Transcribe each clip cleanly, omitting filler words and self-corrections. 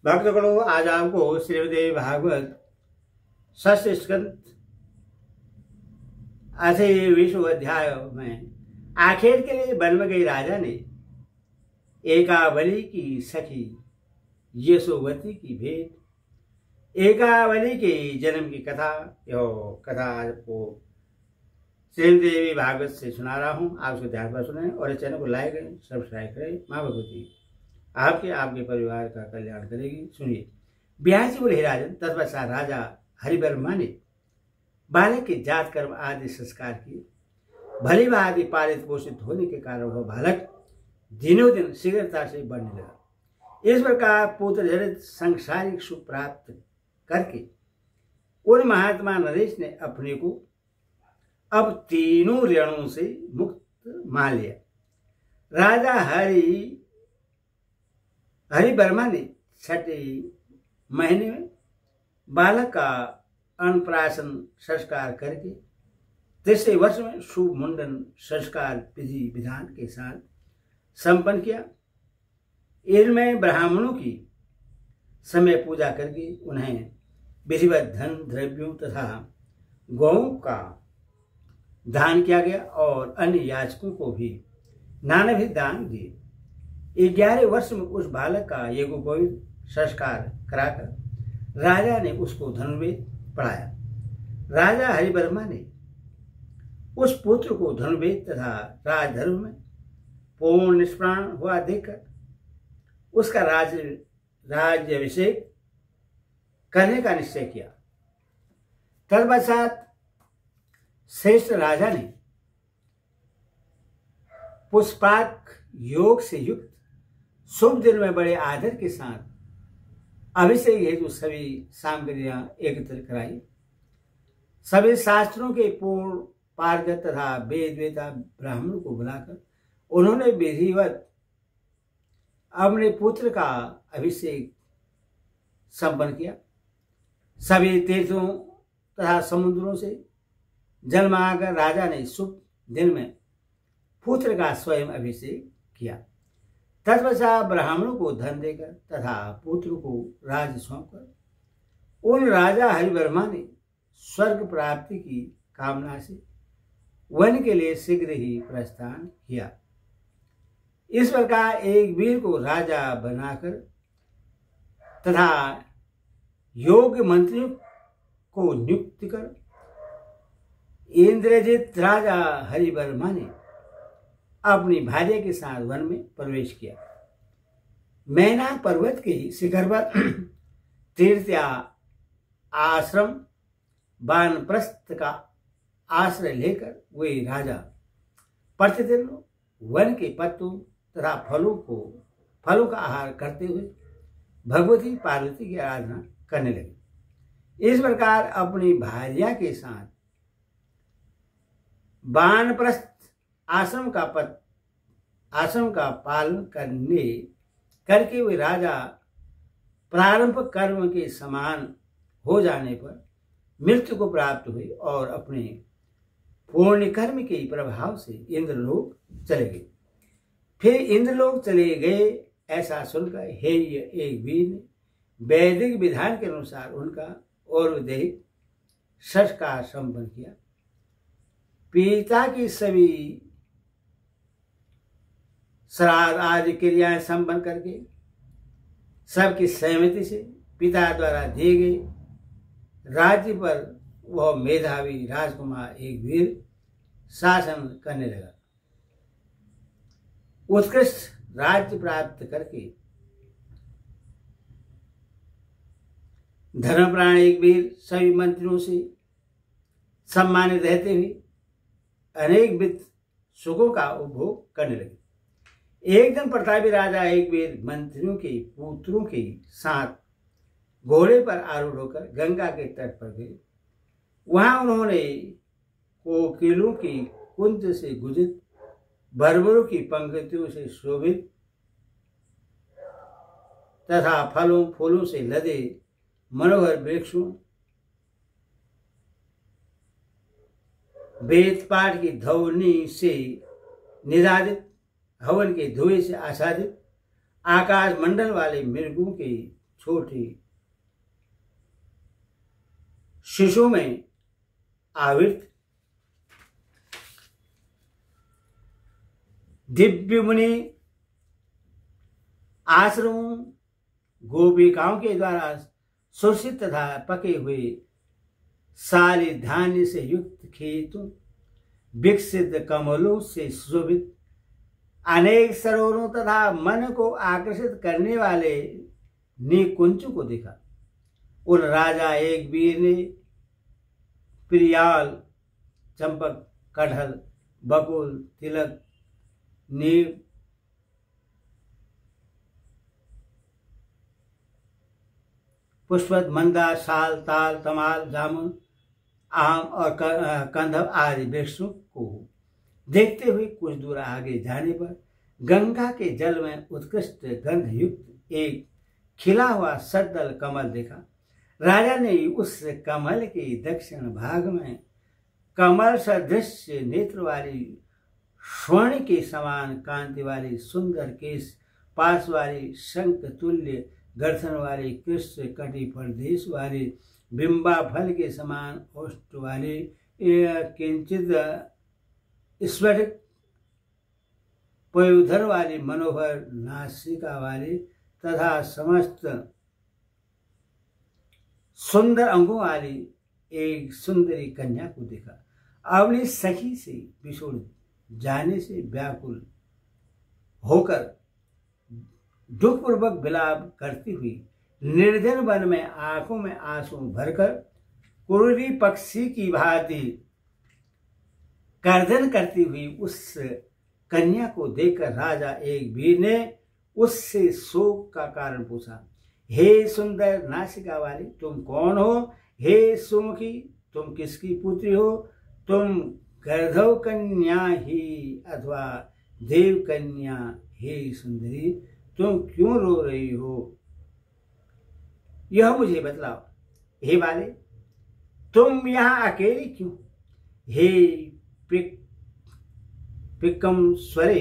भक्तगणों, आज आपको श्रीमद् भागवत षष्ठ स्कंद 20 अध्याय में आखिर के लिए वन में गई राजा ने एकावली की सखी यशोवती की भेंट, एकावली के जन्म की कथा, यह कथा आपको श्रीमद् भागवत से सुना रहा हूँ। आप उसको ध्यान पर सुने और इस चैनल को लाइक करें, सब्सक्राइब करें। माँ भगवती आपके परिवार का कल्याण करेगी। सुनिए। ब्यासी बोले, हे राजन, तत्पश्चात राजा हरिवर्मा ने बालक के जात कर्म आदि संस्कार किए। भली भांति पालित पोषित होने के कारण वह बालक दिनों दिन शीघ्रता से बढ़ने लगा। इस प्रकार पुत्र जनित सांसारिक सुख प्राप्त करके उन महात्मा नरेश ने अपने को अब तीनों ऋणों से मुक्त मान लिया। राजा हरिवर्मा ने छठे महीने में बालक का अन्नप्राशन संस्कार करके तीसरे वर्ष में शुभ मुंडन संस्कार विधि विधान के साथ संपन्न किया। इनमें ब्राह्मणों की समय पूजा करके उन्हें विधिवत धन द्रव्यों तथा गौओं का दान किया गया और अन्य याचकों को भी नानाविध दान दिए। 11 वर्ष में उस बालक का यज्ञोपवीत संस्कार कराकर राजा ने उसको धनुर्वेद पढ़ाया। राजा हरिवर्मा ने उस पुत्र को धनुर्वेद तथा राजधर्म में पूर्ण निष्प्राण हुआ देखकर उसका राज्याभिषेक करने का निश्चय किया। तत्पश्चात श्रेष्ठ राजा ने पुष्पाक योग से युक्त शुभ दिन में बड़े आदर के साथ अभिषेक हेतु सभी सामग्रियां एकत्र कराई। सभी शास्त्रों के पूर्ण पारंगत तथा वेद वेता ब्राह्मणों को बुलाकर उन्होंने विधिवत अपने पुत्र का अभिषेक संपन्न किया। सभी तीर्थों तथा समुद्रों से जल मांगकर राजा ने शुभ दिन में पुत्र का स्वयं अभिषेक किया। तत्पश्चात ब्राह्मणों को धन देकर तथा पुत्र को राज्य सौंपकर उन राजा हरिवर्मा ने स्वर्ग प्राप्ति की कामना से वन के लिए शीघ्र ही प्रस्थान किया। इस प्रकार एक वीर को राजा बनाकर तथा योग्य मंत्रियों को नियुक्त कर इंद्रजित राजा हरिवर्मा ने अपनी भार्या के साथ वन में प्रवेश किया। मैनाक पर्वत के शिखर पर तीर्थ आश्रम वानप्रस्थ का आश्रय लेकर वे राजा प्रतिदिन वन के पत्तों तथा फलों का आहार करते हुए भगवती पार्वती की आराधना करने लगे। इस प्रकार अपनी भार्या के साथ वानप्रस्थ आश्रम का पालन करके वे राजा प्रारंभ कर्म के समान हो जाने पर मृत्यु को प्राप्त हुए और अपने पूर्ण कर्म के प्रभाव से इंद्रलोक चले गए। फिर इंद्रलोक चले गए ऐसा सुनकर हेय एक वीर ने वैदिक विधान के अनुसार उनका और दैहिक संस्कार संपन्न किया। पिता की सभी श्राद्ध आदि क्रियाएं संपन्न करके सबकी सहमति से पिता द्वारा दिए गए राज्य पर वह मेधावी राजकुमार एक वीर शासन करने लगा। उत्कृष्ट राज्य प्राप्त करके धर्मप्राण एक वीर सभी मंत्रियों से सम्मानित रहते हुए अनेक वित्त सुखों का उपभोग करने लगे। एक दिन प्रतापी राजा एक वीर मंत्रियों के पुत्रों के साथ घोड़े पर आरूढ़ होकर गंगा के तट पर गए। वहां उन्होंने कोकिलों की कुंज से गुजित भरभरों की पंक्तियों से शोभित तथा फलों फूलों से लदे मनोहर वृक्षों, वेद पाठ की ध्वनि से निनादित हवन के धुएं से आच्छादित आकाश मंडल वाले मृगों के छोटी शिशु में आवृत दिव्य मुनि आश्रमों गोपिकाओं के द्वारा सुरक्षित तथा पके हुए सारे धान्य से युक्त खेतों, विकसित कमलों से सुशोभित अनेक सरोवरों तथा मन को आकर्षित करने वाले निकुंजों को देखा। उन राजा एक वीर ने प्रियाल, चंपक, कटहल, बकुल, तिलक, नीम, पुष्पवत, मंदार, साल, ताल, तमाल, जामुन, आम और कंदव आदि वृक्षों को देखते हुए कुछ दूर आगे जाने पर गंगा के जल में उत्कृष्ट गंध युक्त एक खिला हुआ सद्दल कमल देखा। राजा ने उस कमल के दक्षिण भाग में कमल सदृश नेत्र वाली, स्वर्ण के समान कांति वाली, सुंदर केश, पास वाली, शंख तुल्य गर्दन वाली, कृष्ण कटि प्रदेश वाली, बिंबा फल के समान ओष्ठ वाली, किंचित स्फटिक पयोधर वाली, मनोहर नासिका वाली तथा समस्त सुंदर अंगों वाली एक सुंदरी कन्या को देखा। अपनी सखी से बिछुड़ जाने से व्याकुल होकर दुखपूर्वक विलाप करती हुई निर्जन वन में आंखों में आंसू भरकर कुरुरी पक्षी की भांति गर्दन करती हुई उस कन्या को देखकर राजा एक वीर ने उससे शोक का कारण पूछा। हे सुंदर नासिका वाली, तुम कौन हो? हे सुमुखी, तुम किसकी पुत्री हो? तुम गर्धव कन्या ही अथवा देव कन्या? हे सुंदरी, तुम क्यों रो रही हो? यह मुझे बतलाओ। हे बाले, तुम यहाँ अकेली क्यों? हे पिक्कम स्वरे,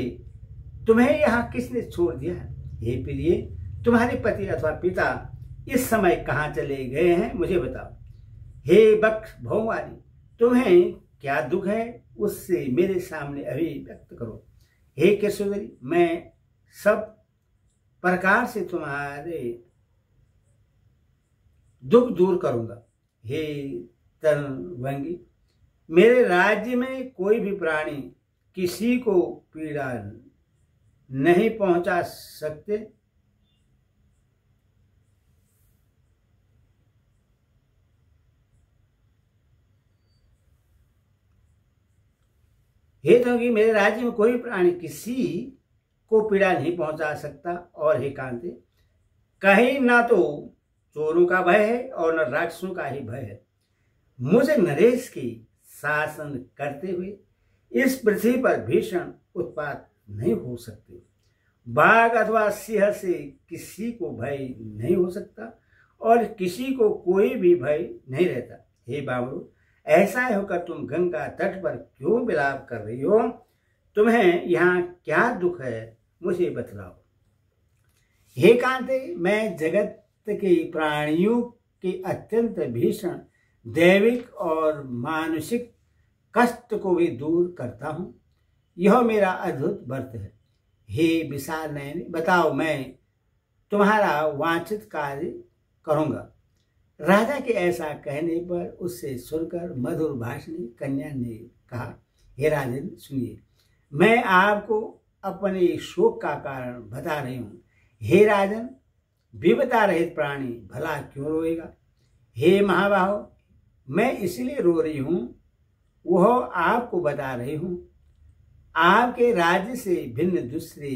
तुम्हें यहाँ किसने छोड़ दिया है? हे प्रिय, तुम्हारे पति अथवा पिता इस समय कहाँ चले गए हैं, मुझे बताओ। हे बक्ष भौवाली, तुम्हें क्या दुख है, उससे मेरे सामने अभी व्यक्त करो। हे केशोदरी, मैं सब प्रकार से तुम्हारे दुख दूर करूंगा। हे तनवंगी, मेरे राज्य में कोई भी प्राणी किसी को पीड़ा नहीं पहुंचा सकते। हे तनवंगी, मेरे राज्य में कोई प्राणी किसी को पीड़ा नहीं पहुंचा सकता। और हे कांते, कहीं ना तो चोरों का भय है और न राक्षसों का ही भय है। मुझे नरेश की शासन करते हुए इस पृथ्वी पर भीषण उत्पात नहीं हो सकते। बाघ अथवा सिंह से किसी को भय नहीं हो सकता और किसी को कोई भी भय नहीं रहता। हे बामरू, ऐसा होकर तुम गंगा तट पर क्यों विलाप कर रही हो? तुम्हें यहाँ क्या दुख है, मुझे बतलाओ। हे कांते, मैं जगत के प्राणियों के अत्यंत भीषण दैविक और मानसिक कष्ट को भी दूर करता हूँ। यह मेरा अद्भुत व्रत है। हे विशाल नयन, बताओ, मैं तुम्हारा वांछित कार्य करूँगा। राजा के ऐसा कहने पर उससे सुनकर मधुर भाषणी कन्या ने कहा, हे राजन सुनिए, मैं आपको अपने शोक का कारण बता रही हूँ। हे राजन, विवता रहित प्राणी भला क्यों रोएगा? हे महाबाहो, मैं इसलिए रो रही हूँ, वह आपको बता रही हूँ। आपके राज्य से भिन्न दूसरे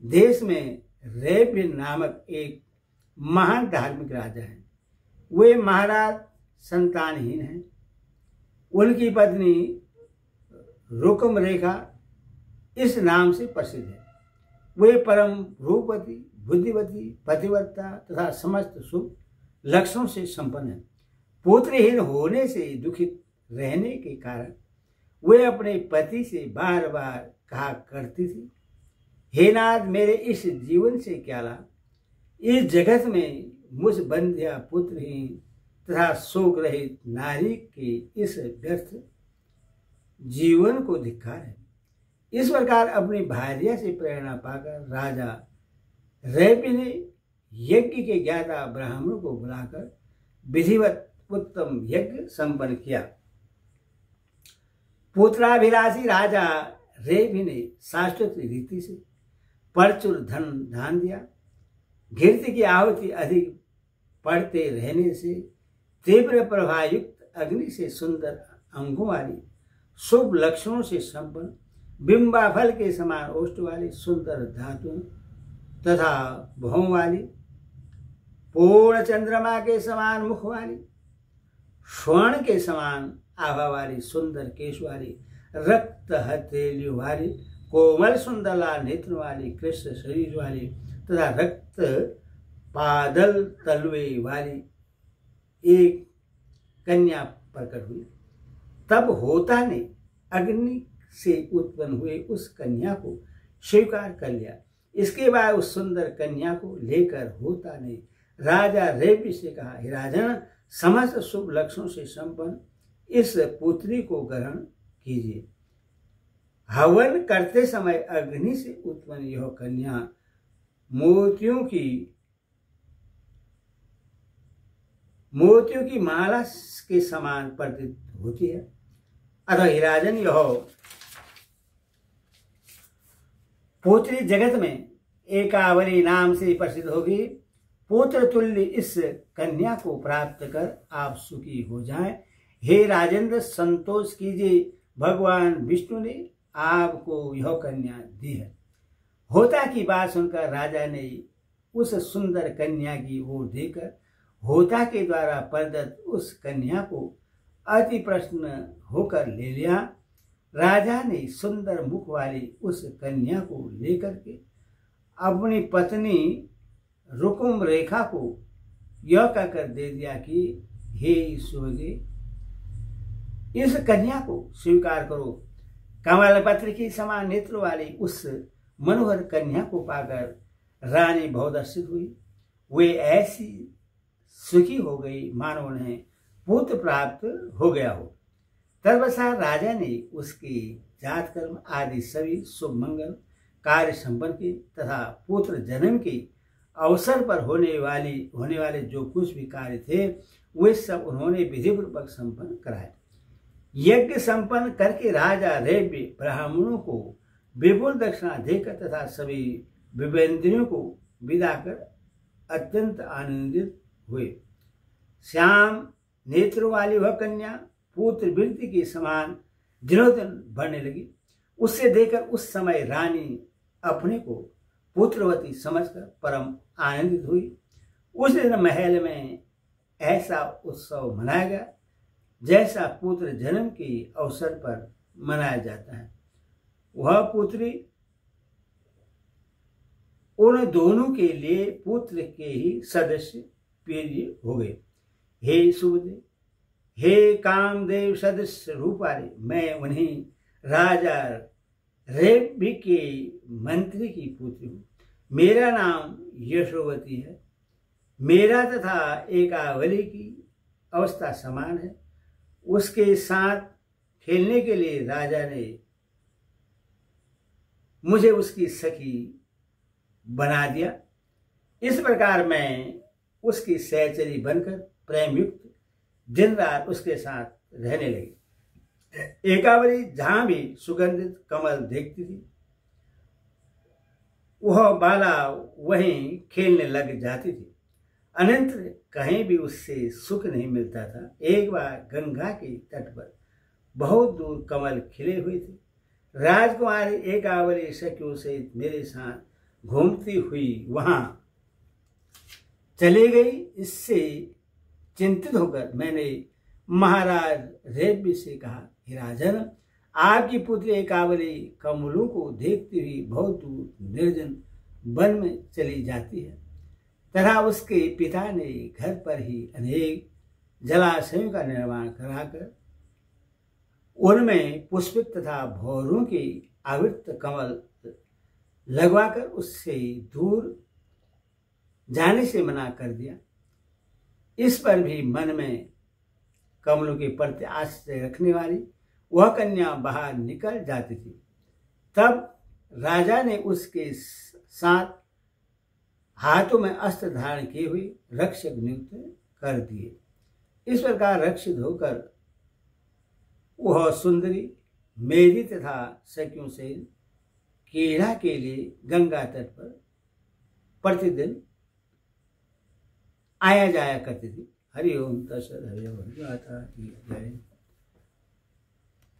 देश में रेप्य नामक एक महान धार्मिक राजा है। वे महाराज संतानहीन हैं। उनकी पत्नी रुकम रेखा इस नाम से प्रसिद्ध है। वे परम रूपवती, बुद्धिवती, पतिव्रता तथा समस्त शुभ लक्षणों से संपन्न है। पुत्रहीन होने से दुखित रहने के कारण वे अपने पति से बार बार कहा करती थी, हे नाथ, मेरे इस जीवन से क्या लाभ? इस जगत में मुझ बंध्या पुत्रहीन तथा शोक रहित नारी के इस व्यर्थ जीवन को धिक्कार है। इस प्रकार अपनी भार्या से प्रेरणा पाकर राजा रैपी ने यज्ञ के ज्ञाता ब्राह्मणों को बुलाकर विधिवत उत्तम यज्ञ संपन्न किया। पुत्राभिलाषी राजा रेपी ने शाश्वत रीति से प्रचुर धन दान दिया। घृत की आहुति अधिक पड़ते रहने से तीव्र प्रभायुक्त अग्नि से सुंदर अंगों वाली शुभ लक्षणों से संपन्न बिंबाफल के समान ओष्ठ वाली सुंदर धातु तथा भौं वाली पूर्ण चंद्रमा के समान मुख वाली स्वर्ण के समान आभा वाली सुंदर केश वाली रक्त हथेलियों वाली कोमल सुंदर लाल नेत्र वाली कृष्ण शरीर वाली तथा रक्त पादल तलवे वाली एक कन्या प्रकट हुई। तब होता ने अग्नि से उत्पन्न हुए उस कन्या को स्वीकार कर लिया। इसके बाद उस सुंदर कन्या को लेकर होता ने राजा रेपी से कहा, हे राजन, समस्त शुभ लक्षणों से संपन्न इस पुत्री को ग्रहण कीजिए। हवन करते समय अग्नि से उत्पन्न यह कन्या मोतियों की माला के समान प्रतीत होती है। अतः हे राजन, यह पुत्री जगत में एकावली नाम से प्रसिद्ध होगी। पुत्र तुल्य इस कन्या को प्राप्त कर आप सुखी हो जाएं। हे राजेंद्र, संतोष कीजिए, भगवान विष्णु ने आपको यह कन्या दी है। होता की बात सुनकर राजा ने उस सुंदर कन्या की ओर देखकर होता के द्वारा प्रदत्त उस कन्या को अति प्रसन्न होकर ले लिया। राजा ने सुंदर मुख वाली उस कन्या को लेकर के अपनी पत्नी रुकुम रेखा को यह कहकर दे दिया कि हे सुभगे, इस कन्या को स्वीकार करो। कमल पत्र की समान नेत्र वाली उस मनोहर कन्या को पाकर रानी बहुत हर्षित हुई। वे ऐसी सुखी हो गई मानो उन्हें पुत्र प्राप्त हो गया हो। तदपश्चात राजा ने उसके जात कर्म आदि सभी शुभ मंगल कार्य संपन्न किए तथा पुत्र जन्म के अवसर पर होने वाले जो कुछ भी कार्य थे वे सब उन्होंने विधिपूर्वक संपन्न कराए। यज्ञ संपन्न करके राजा रेपी ब्राह्मणों को विपुल दक्षिणा देकर तथा सभी विवेंद्रियों को विदा कर अत्यंत आनंदित हुए। श्याम नेत्र वाली वह कन्या पुत्र वृद्धि के समान दिनों दिन बढ़ने लगी। उससे देखकर उस समय रानी अपने को पुत्रवती समझकर परम आनंदित हुई। उस दिन महल में ऐसा उत्सव मनाया गया जैसा पुत्र जन्म के अवसर पर मनाया जाता है। वह पुत्री उन दोनों के लिए पुत्र के ही सदस्य प्रिय हो गए। हे सुबदेव, हे कामदेव सदस्य रूप वाले, मैं उन्हीं राजा रेपी के मंत्री की पुत्री हूँ। मेरा नाम यशोवती है। मेरा तथा एकावली की अवस्था समान है। उसके साथ खेलने के लिए राजा ने मुझे उसकी सखी बना दिया। इस प्रकार मैं उसकी सहचरी बनकर प्रेम युक्त दिन रात उसके साथ रहने लगी। एकावली जहां भी सुगंधित कमल देखती थी वह बाला वहीं खेलने लग जाती थी। अनंतर कहीं भी उससे सुख नहीं मिलता था। एक बार गंगा के तट पर बहुत दूर कमल खिले हुए थे। राजकुमारी एकावली सखियों सहित मेरे साथ घूमती हुई वहां चली गई। इससे चिंतित होकर मैंने महाराज रेपी से कहा, हे राजन, आपकी पुत्री एकावली कमलों को देखती हुई बहुत दूर निर्जन वन में चली जाती है तथा उसके पिता ने घर पर ही अनेक जलाशयों का निर्माण कराकर उनमें पुष्पित तथा भौरों के आवृत कमल लगवाकर उससे दूर जाने से मना कर दिया। इस पर भी मन में कमलों के प्रति आश्रय रखने वाली वह कन्या बाहर निकल जाती थी। तब राजा ने उसके साथ हाथों में अस्त्र धारण किए हुए रक्षक नियुक्त कर दिए। इस प्रकार रक्षित होकर वह सुंदरी मेरी तथा सखियों से क्रीड़ा के लिए गंगा तट पर प्रतिदिन आया जाया करती थी। हरि ओम तत्सत। हरि ओम।